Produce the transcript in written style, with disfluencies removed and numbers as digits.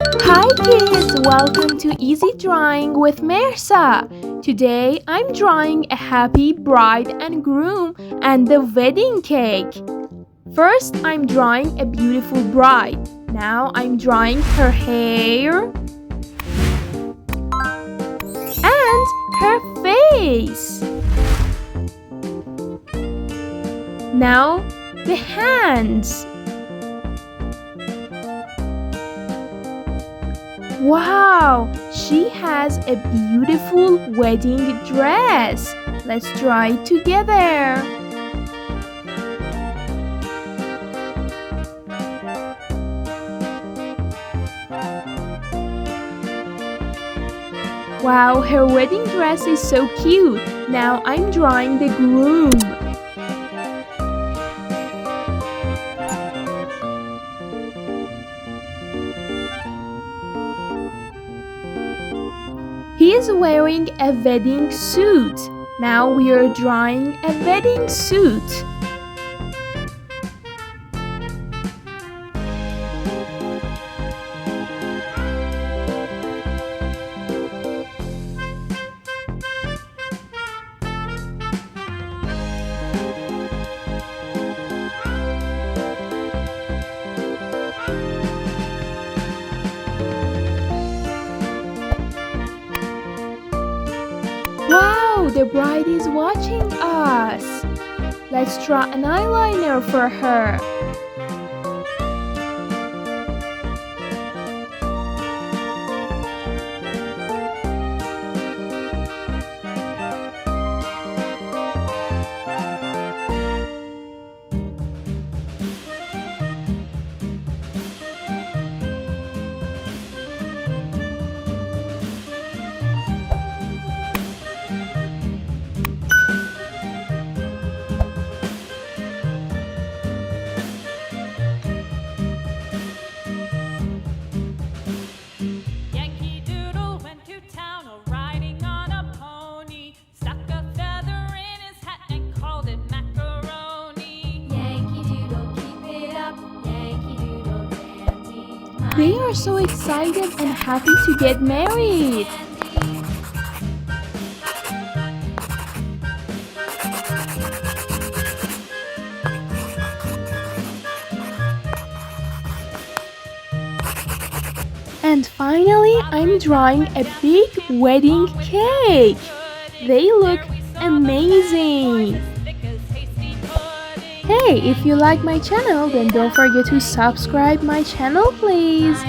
Hi kids, welcome to Easy Drawing with Mehrsa. Today I'm drawing a happy bride and groom and the wedding cake. First I'm drawing a beautiful bride. Now I'm drawing her hair and her face. Now the hands. Wow, she has a beautiful wedding dress. Let's draw it together. Wow, her wedding dress is so cute. Now I'm drawing the groom. He is wearing a wedding suit. Now we are drawing a wedding suit. Wow, the bride is watching us. Let's draw an eyeliner for her. They are so excited and happy to get married. And finally, I'm drawing a big wedding cake. They look amazing. Hey, if you like my channel, then don't forget to subscribe my channel, please.